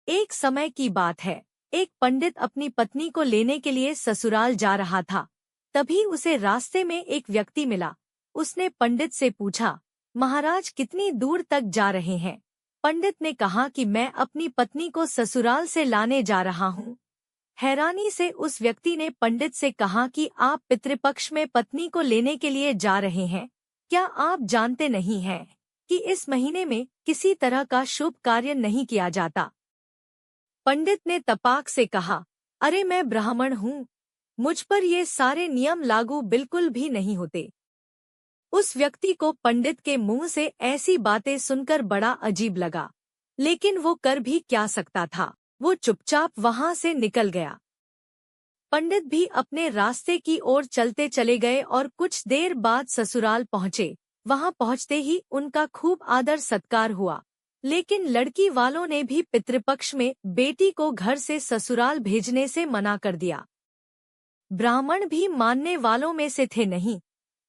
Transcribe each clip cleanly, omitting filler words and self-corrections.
एक समय की बात है। एक पंडित अपनी पत्नी को लेने के लिए ससुराल जा रहा था। तभी उसे रास्ते में एक व्यक्ति मिला। उसने पंडित से पूछा, महाराज कितनी दूर तक जा रहे हैं? पंडित ने कहा कि मैं अपनी पत्नी को ससुराल से लाने जा रहा हूँ। हैरानी से उस व्यक्ति ने पंडित से कहा कि आप पितृपक्ष में पत्नी को लेने के लिए जा रहे हैं। क्या आप जानते नहीं हैं कि इस महीने में किसी तरह का शुभ कार्य नहीं किया जाता? पंडित ने तपाक से कहा, अरे मैं ब्राह्मण हूँ, मुझ पर ये सारे नियम लागू बिल्कुल भी नहीं होते। उस व्यक्ति को पंडित के मुंह से ऐसी बातें सुनकर बड़ा अजीब लगा, लेकिन वो कर भी क्या सकता था। वो चुपचाप वहां से निकल गया। पंडित भी अपने रास्ते की ओर चलते चले गए और कुछ देर बाद ससुराल पहुंचे। वहां पहुंचते ही उनका खूब आदर सत्कार हुआ, लेकिन लड़की वालों ने भी पितृपक्ष में बेटी को घर से ससुराल भेजने से मना कर दिया। ब्राह्मण भी मानने वालों में से थे नहीं।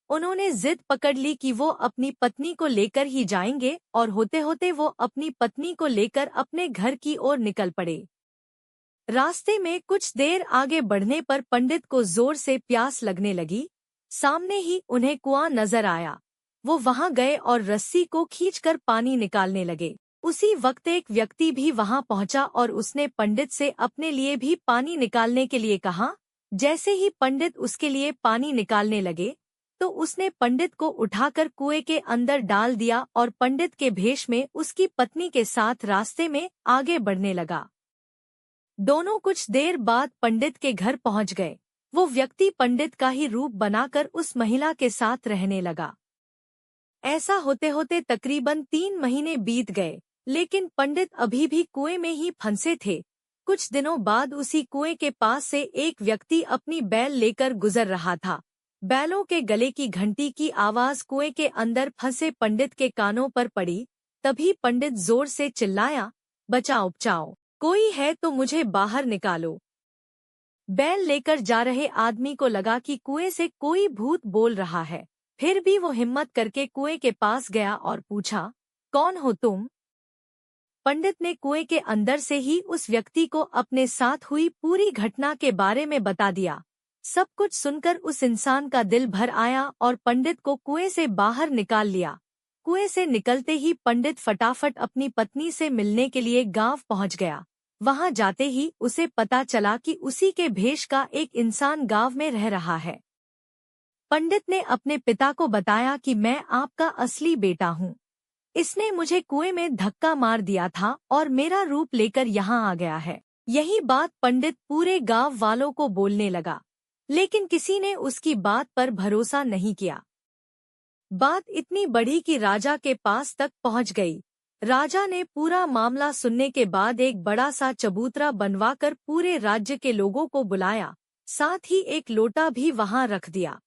उन्होंने जिद पकड़ ली कि वो अपनी पत्नी को लेकर ही जाएंगे और होते होते वो अपनी पत्नी को लेकर अपने घर की ओर निकल पड़े। रास्ते में कुछ देर आगे बढ़ने पर पंडित को जोर से प्यास लगने लगी। सामने ही उन्हें कुआं नजर आया। वो वहां गए और रस्सी को खींचकर पानी निकालने लगे। उसी वक्त एक व्यक्ति भी वहां पहुंचा और उसने पंडित से अपने लिए भी पानी निकालने के लिए कहा। जैसे ही पंडित उसके लिए पानी निकालने लगे तो उसने पंडित को उठाकर कुएं के अंदर डाल दिया और पंडित के भेष में उसकी पत्नी के साथ रास्ते में आगे बढ़ने लगा। दोनों कुछ देर बाद पंडित के घर पहुंच गए। वो व्यक्ति पंडित का ही रूप बनाकर उस महिला के साथ रहने लगा। ऐसा होते होते तकरीबन 3 महीने बीत गए, लेकिन पंडित अभी भी कुएं में ही फंसे थे। कुछ दिनों बाद उसी कुएं के पास से एक व्यक्ति अपनी बैल लेकर गुजर रहा था। बैलों के गले की घंटी की आवाज कुएं के अंदर फंसे पंडित के कानों पर पड़ी। तभी पंडित जोर से चिल्लाया, बचाओ बचाओ, कोई है तो मुझे बाहर निकालो। बैल लेकर जा रहे आदमी को लगा कि कुएं से कोई भूत बोल रहा है। फिर भी वो हिम्मत करके कुएं के पास गया और पूछा, कौन हो तुम? पंडित ने कुएं के अंदर से ही उस व्यक्ति को अपने साथ हुई पूरी घटना के बारे में बता दिया। सब कुछ सुनकर उस इंसान का दिल भर आया और पंडित को कुएं से बाहर निकाल लिया। कुएं से निकलते ही पंडित फटाफट अपनी पत्नी से मिलने के लिए गांव पहुंच गया। वहां जाते ही उसे पता चला कि उसी के भेष का एक इंसान गांव में रह रहा है। पंडित ने अपने पिता को बताया कि मैं आपका असली बेटा हूँ। इसने मुझे कुएं में धक्का मार दिया था और मेरा रूप लेकर यहाँ आ गया है। यही बात पंडित पूरे गांव वालों को बोलने लगा, लेकिन किसी ने उसकी बात पर भरोसा नहीं किया। बात इतनी बढ़ी कि राजा के पास तक पहुंच गई। राजा ने पूरा मामला सुनने के बाद एक बड़ा सा चबूतरा बनवाकर पूरे राज्य के लोगों को बुलाया, साथ ही एक लोटा भी वहां रख दिया।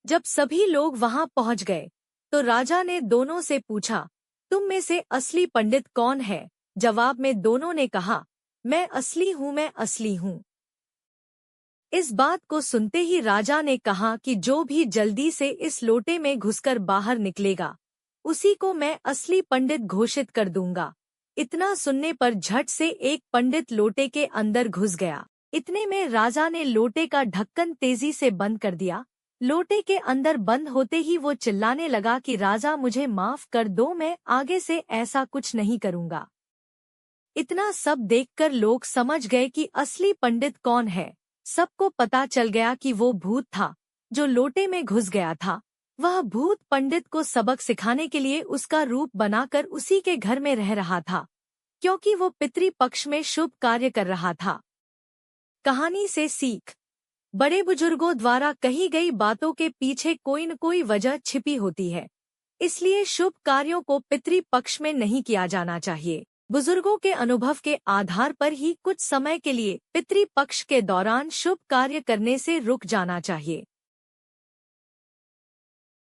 जब सभी लोग वहां पहुंच गए तो राजा ने दोनों से पूछा, तुम में से असली पंडित कौन है? जवाब में दोनों ने कहा, मैं असली हूँ, मैं असली हूँ। इस बात को सुनते ही राजा ने कहा कि जो भी जल्दी से इस लोटे में घुसकर बाहर निकलेगा, उसी को मैं असली पंडित घोषित कर दूंगा। इतना सुनने पर झट से एक पंडित लोटे के अंदर घुस गया। इतने में राजा ने लोटे का ढक्कन तेजी से बंद कर दिया। लोटे के अंदर बंद होते ही वो चिल्लाने लगा कि राजा मुझे माफ कर दो, मैं आगे से ऐसा कुछ नहीं करूंगा। इतना सब देखकर लोग समझ गए कि असली पंडित कौन है। सबको पता चल गया कि वो भूत था जो लोटे में घुस गया था। वह भूत पंडित को सबक सिखाने के लिए उसका रूप बनाकर उसी के घर में रह रहा था, क्योंकि वो पितृपक्ष में शुभ कार्य कर रहा था। कहानी से सीख, बड़े बुजुर्गों द्वारा कही गई बातों के पीछे कोई न कोई वजह छिपी होती है, इसलिए शुभ कार्यों को पितृपक्ष में नहीं किया जाना चाहिए। बुजुर्गों के अनुभव के आधार पर ही कुछ समय के लिए पितृपक्ष के दौरान शुभ कार्य करने से रुक जाना चाहिए।